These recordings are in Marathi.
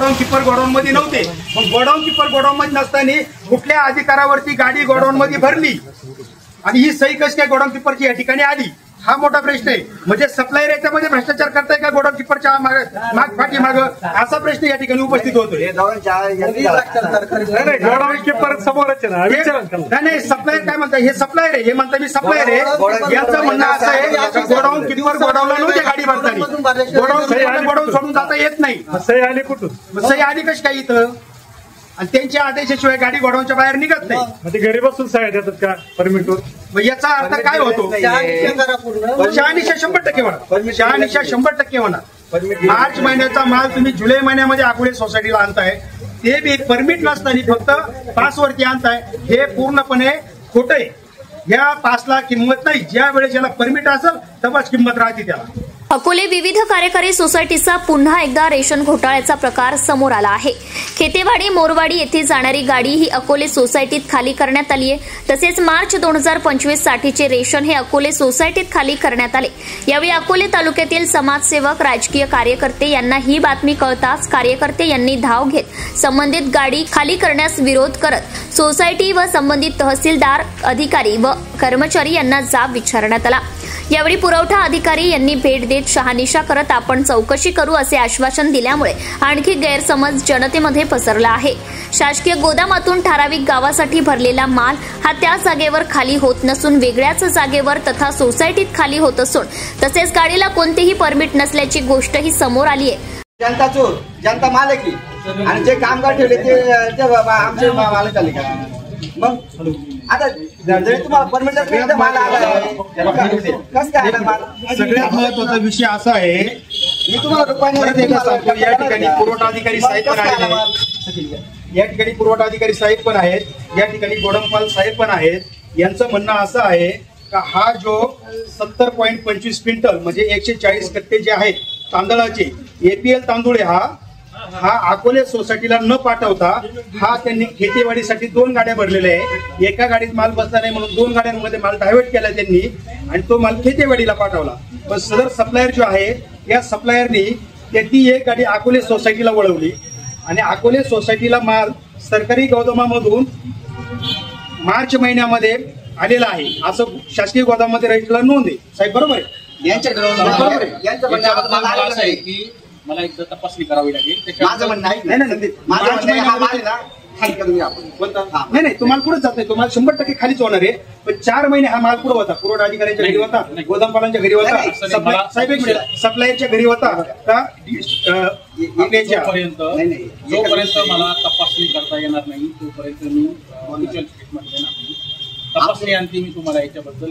गोडाऊन किपर गोडाऊन मध्ये नव्हते, मग गोडाऊन किपर गोडाऊन मध्ये नसताना कुठल्या अधिकारावरती गाडी गोडाऊन मध्ये भरली आणि ही सही कशी काय गोडाऊन किपरची या ठिकाणी आली, हा मोठा प्रश्न आहे. म्हणजे सप्लायर याच्यामध्ये भ्रष्टाचार करताय का गोडाऊन किपरच्या पाठीमाग, असा प्रश्न या ठिकाणी उपस्थित होतोय. गोडाऊन किपर समोरच नाही, सप्लायर काय म्हणतात, हे सप्लायर आहे, हे म्हणतात मी सप्लायर आहे. याचं म्हणणं असं आहे गोडाऊन किपर गोडाऊनला नव्हते गाडी भरताना, गोडाऊन सोडून जाता येत नाही. सही आली कुठून, सही आली कशी काय इथं, आणि त्यांच्या आदेशाशिवाय गाडी गोडाऊनच्या बाहेर निघत नाही. म्हणजे घरी बसून सह्या देतात का परमिटवर, मग याचा अर्थ काय होतो, शहानिशा 100% होणार, शहानिशा 100% होणार. मार्च महिन्याचा माल तुम्ही जुलै महिन्यामध्ये अकोले सोसायटीला आणताय, ते बी परमिट नसताना फक्त पासवरती आणताय, हे पूर्णपणे खोटं आहे. या पासला किंमत नाही, ज्या वेळेस याला परमिट असेल तेव्हाच किंमत राहते त्याला. अकोले विविध कार्यकारी सोसायटीचा पुन्हा एकदा रेशन घोटाळ्याचा प्रकार समोर आला आहे. खेतेवाडी मोरवाडी येथे जाणारी गाडी ही अकोले सोसायटीत खाली करण्यात आली आहे. तसेच मार्च 2025 साठीचे रेशन हे अकोले सोसायटीत खाली करण्यात आले. यावेळी अकोले तालुक्यातील समाजसेवक, राजकीय कार्यकर्ते यांना ही बातमी कळताच कार्यकर्ते यांनी धाव घेत संबंधित गाडी खाली करण्यास विरोध करत सोसायटी व संबंधित तहसीलदार, अधिकारी व कर्मचारी यांना जाब विचारण्यात आला. यावेळी पुरवठा अधिकारी यांनी भेट देत शहानिशा करत आपण चौकशी करू असे आश्वासन दिल्यामुळे आणखी गैरसमज जनतेमध्ये पसरला आहे. शासकीय गोदामातून ठराविक गावासाठी भरलेला माल हा त्या जागेवर खाली होत नसून वेगळ्याच जागेवर तथा सोसायटीत खाली होत असून तसेच गाडीला कोणतेही परमिट नसल्याची गोष्टही समोर आली आहे. जनता चोर, जनता मालकी आणि जे कामगार ठेवले ते आमचे मालक आले का, मग आता जरी तुम्हाला परमिट माल आला कसं काय आला माल. सगळ्यात महत्वाचा विषय असा आहे, मी तुम्हाला सांगतो, या ठिकाणी पुरवठा अधिकारी साहेब पण आहेत, या ठिकाणी पुरवठा अधिकारी साहेब पण आहेत, या ठिकाणी गोडंपाल साहेब पण आहेत. यांचं म्हणणं असं आहे का हा जो 70.25 क्विंटल म्हणजे 140 कट्टे जे आहेत तांदळाचे एपीएल तांदूळ हा अकोले सोसायटीला न पाठवता हा त्यांनी खेतीवाडीसाठी 2 गाड्या भरलेल्या आहे. एका गाडीत माल बसला नाही म्हणून 2 गाड्यांमध्ये माल डायव्हर्ट केला त्यांनी आणि तो माल खेतीवाडीला पाठवला. पण सदर सप्लायर जो आहे या सप्लायरनी ती एक गाडी अकोले सोसायटीला वळवली आणि अकोले सोसायटीला माल सरकारी गोदामामधून मार्च महिन्यामध्ये आलेला आहे असं शासकीय गोदामामध्ये रजिस्टरला नोंद आहे. साहेब बरोबर आहे, यांचं म्हणणं आहे की मला एकदा तपासणी करावी लागेल. माझं म्हणणं आहे नाही तुम्हाला पुढे जात नाही, तुम्हाला 100% खालीच होणार आहे. पण 4 महिने हा माल पुढे होता, पुरवठा अधिकाऱ्यांच्या घरी होता, गोदामपालांच्या घरी होता, साहेब एक मिनिट, सप्लायरच्या घरी होता का, जोपर्यंत मला तपासणी करता येणार नाही तोपर्यंत मी स्टेटमेंट देणार नाही. तपासणी आणखी मी तुम्हाला याच्याबद्दल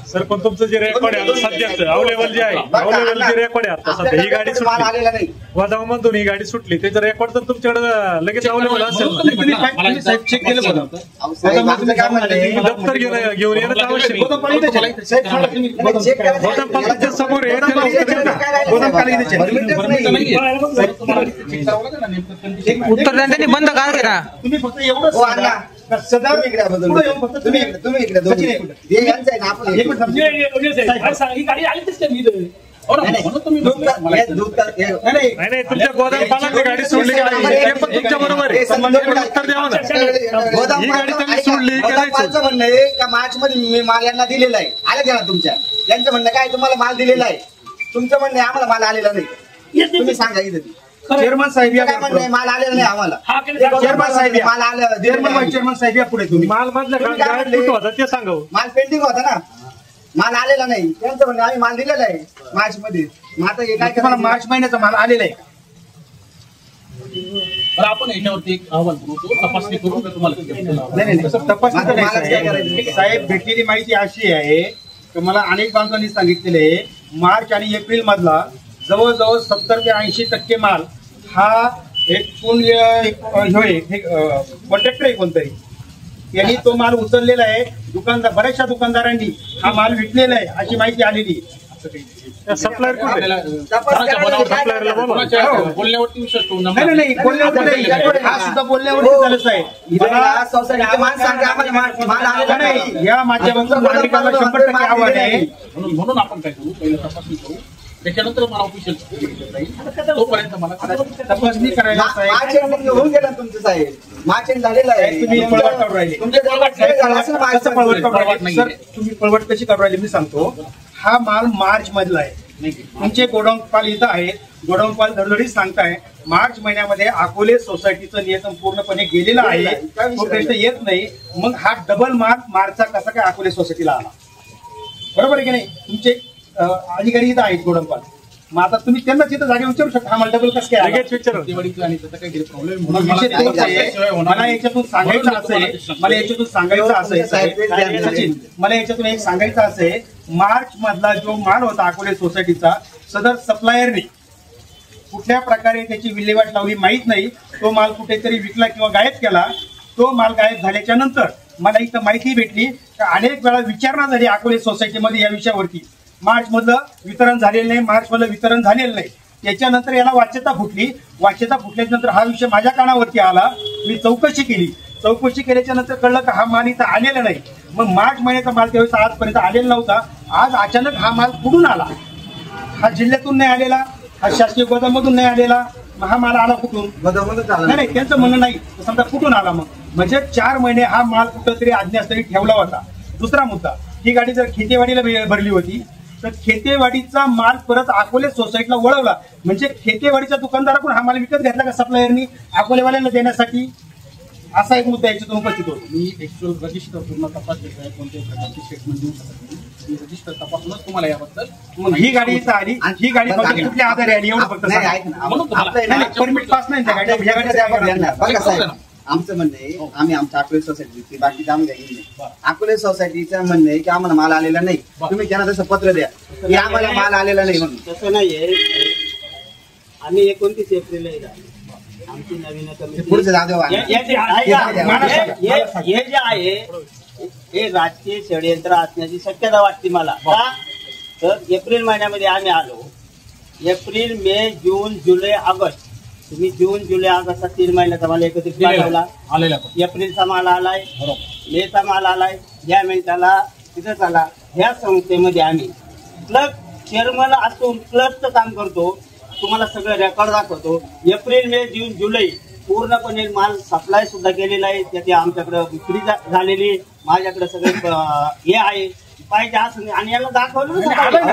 सर. पण तुमचं जे रेकॉर्ड आहे सध्याचं अवेलेबल जे आहे, अवेलेबल जे रेकॉर्ड आहे आता सध्या, ही गाडी सुटली गोदामामधून, ही गाडी सुटली, त्याचं रेकॉर्ड तर तुमच्याकडे लगेच अवेलेबल असेल. दप्तर घेऊन येणं आवश्यक. गोदामपालाच्या समोर उत्तर त्यांनी बंद का करा. तुम्ही फक्त एवढं सदा तुम्ही इकडे तुमच्या गोदामपालाची गाडी सोडली ते पण तुमच्या बरोबर आहे. उत्तर द्यावं ना, ही गाडी त्यांनी सोडली म्हणणं आहे का मार्च मध्ये मी माल यांना दिलेला आहे, आलं घ्या ना तुमच्या. यांचं म्हणणं काय, तुम्हाला माल दिलेला आहे, तुमचं म्हणणं आहे आम्हाला माल आलेला नाही. तुम्ही सांगा इथं चेअरमन साहेब काय म्हणणं माल आलेला नाही आम्हाला. चेअरमन साहेब माल आलं, चेअरमन साहेब या पुढे तुम्ही माल मधलं होता ते सांगा. माल पेंडिंग होता ना, माल आलेला नाही. त्यांचं म्हणणं आम्ही माल दिलेला आहे मार्च मध्ये. मग आता हे काय तुम्हाला मार्च महिन्याचा माल आलेला आहे तर आपण याच्यावरती एक अहवाल बनवतो, तपासणी करून तुम्हाला. नाही तपासणी साहेब भेटलेली माहिती अशी आहे की मला अनेक बांधवांनी सांगितलेले आहे मार्च आणि एप्रिल मधला जवळजवळ 70 ते 80% माल हा एक कॉन्ट्रॅक्टर आहे कोणतरी, यांनी तो माल उचललेला आहे. दुकानदार बऱ्याचशा दुकानदारांनी हा माल विकलेला आहे अशी माहिती आलेली आहे. सप्लायर बोलण्यावरती विश्वास ठेवू नाही हा सुद्धा बोलण्यावरती झालंच आहे. या माध्यमातून नागरिकांना 100% आव्हान आहे. म्हणून आपण काय करू, पहिलं तपासणी करू त्याच्यानंतर मला ऑफिशियल सर्टिफिकेट देता येईल. तोपर्यंत मला तपासणी करायला साहेब मार्च होऊन गेला तुमचं साहेब, मार्च झालेलं आहे. तुम्ही पळवट काढून राहिले. तुमच्या झालं असेल मार्च कसं पळवट काढून राहिले? सर तुम्ही पळवट कशी काढून राहिले मी सांगतो. हा माल मार्च मधला आहे. तुमचे गोडाऊन पाल इथं आहे. गोडाऊन पाल धडधडीत सांगताय मार्च महिन्यामध्ये अकोले सोसायटीचं नियंत्रण पूर्णपणे गेलेलं आहे. तो प्रश्न येत नाही. मग हा डबल माल मार्चचा कसा काय अकोले सोसायटीला आला? बरोबर आहे की नाही? तुमचे अधिकारी इथं आहेत गोडाऊन पाल. मग आता तुम्ही त्यांना तिथं जागे विचारू शकता हा माल डबल कसं काय आला? लगेच विचारू. खेतीवाडीचं आणि त्याचा काही प्रॉब्लेम मग विषय तोच आहे. मला याच्यातून सांगायचं असं आहे सचिन, मला याच्यातून एक सांगायचं असं आहे, मार्च मधला जो माल होता अकोले सोसायटीचा सदर सप्लायरने कुठल्या प्रकारे त्याची विल्हेवाट लावली माहीत नाही. तो माल कुठेतरी विकला किंवा गायब केला. तो माल गायब झाल्याच्या नंतर मला इथं माहिती भेटली की अनेक वेळा विचारणा झाली अकोले सोसायटीमध्ये या विषयावरती. मार्च मधलं वितरण झालेलं नाही, मार्च मधलं वितरण झालेलं नाही. त्याच्यानंतर याला वाच्यता फुटली. वाच्यता फुटल्यानंतर हा विषय माझ्या कानावरती आला. मी चौकशी केली. चौकशी केल्याच्या नंतर कळलं की हा माल इथं आलेला नाही. मग मार्च महिन्याचा माल त्यावेळेस आजपर्यंत आलेला नव्हता. आज अचानक हा माल कुठून आला? हा जिल्ह्यातून नाही आलेला, हा शासकीय गोदाममधून नाही आलेला. मग हा माल आला कुठून? नाही, त्यांचं म्हणणं नाही. समजा कुठून आला? मग म्हणजे 4 महिने हा माल कुठंतरी अज्ञातस्थळी ठेवला होता. दुसरा मुद्दा, ही गाडी जर खेतेवाडीला भरली होती तर खेतेवाडीचा माल परत अकोले सोसायटीला वळवला म्हणजे खेतेवाडीच्या दुकानदाराकडून हा माल विकत घेतला का सप्लायरनी अकोलेवाल्यांना देण्यासाठी? असा एक मुद्दा याच्यातून उपस्थित होतो. मी ऍक्च्युअल रजिस्टर पूर्ण तपासलेलं आहे. कोणत्याही प्रकारची स्टेटमेंट देऊ शकत नाही. मी रजिस्टर तपासूनच तुम्हाला याबद्दल मग ही गाडी इथं आली. ही गाडी फक्त कुठल्या आधारे आली एवढं फक्त नाही, सांगा. ऐक ना. म्हणून तुम्हाला- नाही, परमिट पास नाही त्या गाडीला. या गाडीला बघा साहेब, आमचं म्हणणं आहे आम्ही आमच्या अकोले सोसायटी बाकी आम्ही काही नाही. अकोले सोसायटीचं म्हणणं आहे की आम्हाला माल आलेला नाही. तुम्ही त्यांना तसं पत्र द्या की आम्हाला माल आलेला नाही म्हणून. तसं नाहीये. आम्ही 29 एप्रिल आमची नवीन पुढचं जाऊ द्या. हे जे आहे हे राजकीय षडयंत्र असण्याची शक्यता वाटते मला. का तर एप्रिल महिन्यामध्ये आम्ही आलो. एप्रिल, मे, जून, जुलै, ऑगस्ट. तुम्ही जून, जुलै, ऑगस्टचा 3 महिन्याचा माल एकत्रित पाठवला. आलेला एप्रिलचा माल आलाय, मेचा माल आलाय, या मिनिटाला तिथंच आला. ह्या संस्थेमध्ये आम्ही क्लब चेअरमन असून क्लबचं काम करतो. तुम्हाला सगळं रेकॉर्ड दाखवतो. एप्रिल, मे, जून, जुलै पूर्णपणे माल सप्लाय सुद्धा केलेला आहे. त्याची आमच्याकडे विक्री झालेली. माझ्याकडे सगळे हे आहे पाहिजे असं आणि याला दाखवलं हो,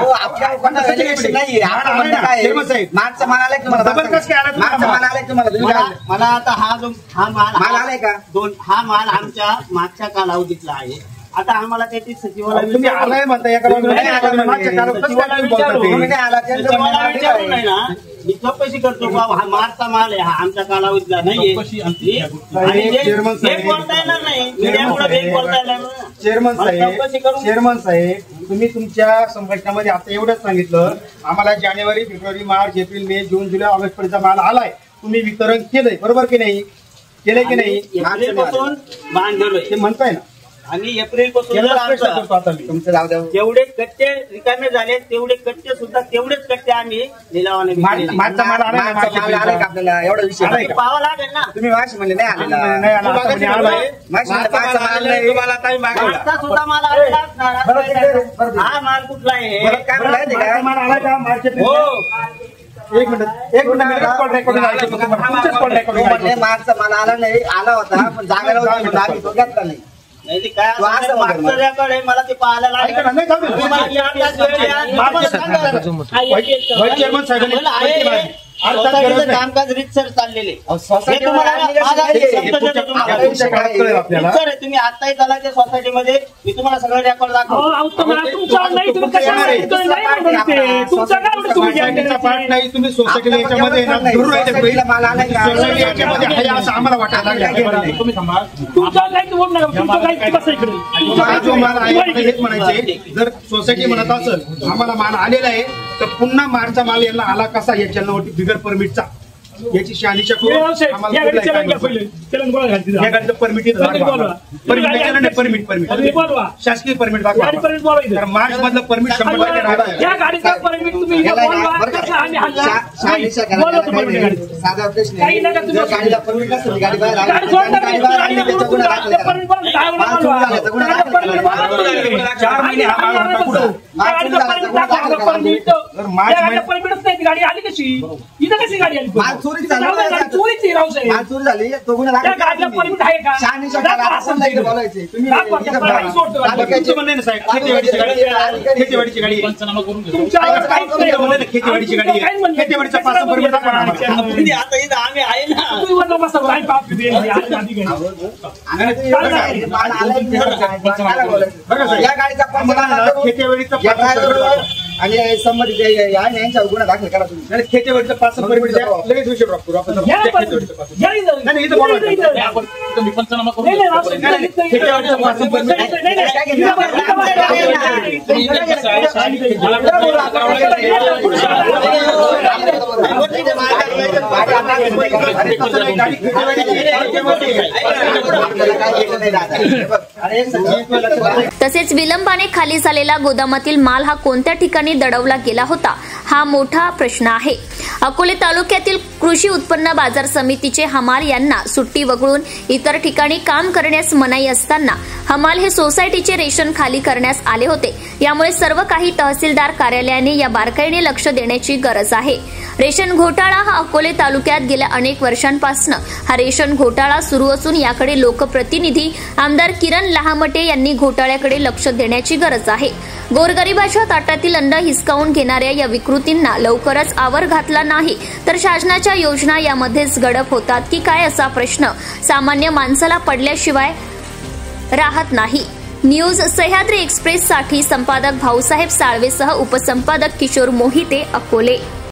आपल्या लोकांना validation नाहीये. आपलं म्हणणं काय आहे? मार्चचा माल आलाय तुम्हाला? मार्चचा माल आलाय तुम्हाला? मला आता हा माल आलाय का? हा माल आमच्या मागच्या कालावधीतला आहे. आता आम्हाला त्याची सचिवाला तुम्ही आलाय म्हणता एका बाजूला नाही आला म्हणता. मागच्या काळात सचिवाला तुम्ही नाही आला, त्यांचं म्हणणं सचिवाला आहे विचारून काय? नाही ना. मी चौकशी करतो बाबा हा मार्चचा माल आहे, हा आमच्या कालावधीतला नाहीये. चौकशी आमची आणि चेअरमन हे बोलता येणार नाही. मीडियामुळे भेद बोलता येणार नाही. चेअरमन चौकशी करून चेअरमन साहेब तुम्ही तुमच्या संघटनामध्ये आता एवढंच सांगितलं आम्हाला जानेवारी, फेब्रुवारी, मार्च, एप्रिल, मे, जून, जुलै, ऑगस्ट पर्यंत माल आलाय. तुम्ही वितरण केलंय, बरोबर की नाही? केलंय की नाही? एप्रिल पासून बांधलोय ते म्हणताय ना. आणि एप्रिल पासून याला प्रश्न करतो आता मी. तुमचं जाऊ द्या. जेवढे कट्टे रिकामे झाले तेवढे कट्टे सुद्धा तेवढेच कट्टे आम्ही लिलावाने विकलेले. मार्चचा माल आलाय ना, मार्चचा माल आलाय का आपल्याला? एवढा विषय आलाय नाही. का? पाहावं लागेल ना. तुम्ही मार्च म्हणले नाही आलेला. नाही आला. आता म्हणे आलाय. मार्चचा माल नाही. तुम्हाला काही मागवला. मागचा सुद्धा माल आलेला असणार. हा माल कुठला आहे? बरं, काय म्हणायचं मार्चचा का? माल आलाय का? मार्च, एप्रिल? हो, एक मिनिट मी रेकॉर्ड रेकॉर्डिंग ऐकतो तुम्हाला. तुमचंच कॉल रेकॉर्डिंग तो म्हणले ऐकतो. मार्चचा माल आला नाही, आला होता पण जागा नव्हती म्हणून आम्ही तो घेतला नाही. नाही ते काय तो असं असेल, म्हणतो मागचं रेकॉर्ड आहे, मला ते पाहायला ऐका ना, लागेल. नाही जाऊ दे. तुम्हाला या तास वेळ आहे, आज मार्च तुम्हाला सांगा. सांगा. व्हाईस चेअरमन साहेबांनी मला आहे. अर्थात गरज सोसायटीचं नाही. कामकाज रीतसर चाललेले. सोसायटी हे तुम्हाला माझा एक शब्द देतो आता तुम्हाला. पुढच्या काळात कळेल आपल्याला. रीतसर आहे. तुम्ही आताही चला त्या सोसायटीमध्ये मी तुम्हाला सगळं रेकॉर्ड दाखवतो. सोसायटीचा पार्ट नाही. तुम्ही सोसायटीला याच्यामध्ये ना धरून राहिले पहिले. माल आलाय का? सोसायटी याच्यामध्ये आहे असं आम्हाला वाटायला लागलं. तुम्ही थांबा. हा जो माल आहे आता हेच म्हणायचे जर सोसायटी म्हणत असेल आम्हाला माल आलेला आहे तर पुन्हा मालचा माल यांना आला कसा याच्यावरती बिगर परमिटचा याची शहानिशा हे करून रावसाहेब, आम्हाला या गाडीचं कुठलाही चलन घ्या काय पहिले. चलन गोळा घालतील. या गाडीचं परमिट परमिट बोलवा. परमिट बोलवा. शासकीय परमिट दाखवा गाडी परमिट बोलवा इथे. कारण मार्च मधलं परमिट 100% राहतं. या गाडीचं परमिट तुम्ही इथे बोलवा. कसं आम्ही हल्ला? शहानिशा बोलवा करायला तो परमिट गाडी. साधा प्रश्न काही आहे. नका तुम्ही- जर गाडीला परमिट नसेल, गाडी बाहेर आली, गाडी सोडता गाडी बाहेर आली, गाडीला त्याचा गुन्हा दाखल करा. परमिट बोलवा. काय बोलवा? माल चोरी झाला, तर गुन्हा दाखल करा. परमिट बोलवा. 4 महिने हा माल होता कुठं? या गाडीचं परमिट दाखवा. परमिट. जर मार्च या गाडीला महिन्यात- परमिटच नाही. ती गाडी आली कशी? इथं कशी गाडी आली? माल चोरी झाला. जाऊ दे, गाडी चोरीची आहे रावसाहेब. माल चोरी झाली, तो गुन्हा त्या दाखल करा गाडीला तुम्ही. परमिट आहे का? शहानिशा दाखवा करा, असं असं नाही बोलायचे. तुम्ही दाखवा, इथं दाखवा. बघा. सोडतो. तुमचं म्हणणं आहे ना साहेब, खेतीवाडीची गाडी खेतीवाडीची गाडी आहे. पंचनामा करून घेतो. तुमच्यावर काहीच नाही. म्हणलं ना, खेतीवाडीची गाडी आहे. खेतीवाडीचा पास परमिट दाखवा आम्हाला. आता इथं आम्ही आहे ना. तुम्ही म्हणलं बसा, बाई बाप किती आहे, आधी गाडी. माल आलाय की नाही? काय बोलायचं? बघा साहेब, या गाडीचा आम्हाला पंचनामा करून खेतीवाडीचा या पास परमिट ड्रायव्हरवर दाखवा. आणि संबंधित यांच्यावर गुन्हा दाखल करा तुम्ही. आणि खेतीवाडीचा पास परमिट द्या. लगेच विषय टाकतो आपण. या खेतीवाडीचं पास. या इथं. नाही, इथं बोलवा. इथं, इथं. आपण तुम्ही पंचनामा करून नाही, नाही, घेतो. रावसाहेब, नाही, इथं, इथं, खेतीवाडीचं पास इथं. परमिट नाही, नाही, नाही. इथं बघा, इथं बघा. तुम्ही इथे कसं आहे, मला करावं तसेच विलंबाने खाली झालेला गोदामातील माल हा कोणत्या ठिकाणी दडवला गेला होता हा मोठा प्रश्न आहे. अकोले तालुक्यातील कृषी उत्पन्न बाजार समितीचे हमाल यांना सुट्टी वगळून इतर ठिकाणी काम करण्यास मनाई असताना हमाल हे सोसायटीचे रेशन खाली करण्यास आले होते. यामुळे सर्व काही तहसीलदार कार्यालयाने या बारकाईने लक्ष देण्याची गरज आहे. रेशन घोटाळा हा अकोले तालुक्यात गेल्या अनेक वर्षांपासून हा रेशन घोटाळा सुरू असून याकडे लोकप्रतिनिधी आमदार किरण लहामटे यांनी घोटाळ्याकडे लक्ष देण्याची गरज आहे. गोरगरिबाच्या ताटातील अन्न हिसकावून घेणाऱ्या या विकृतींना लवकरच आवर घातला नाही तर शासनाच्या योजना यामध्येच गडप होतात की काय असा प्रश्न सामान्य माणसाला पडल्याशिवाय राहत नाही. न्यूज सह्याद्री एक्सप्रेससाठी संपादक भाऊसाहेब साळवेसह उपसंपादक किशोर मोहिते, अकोले.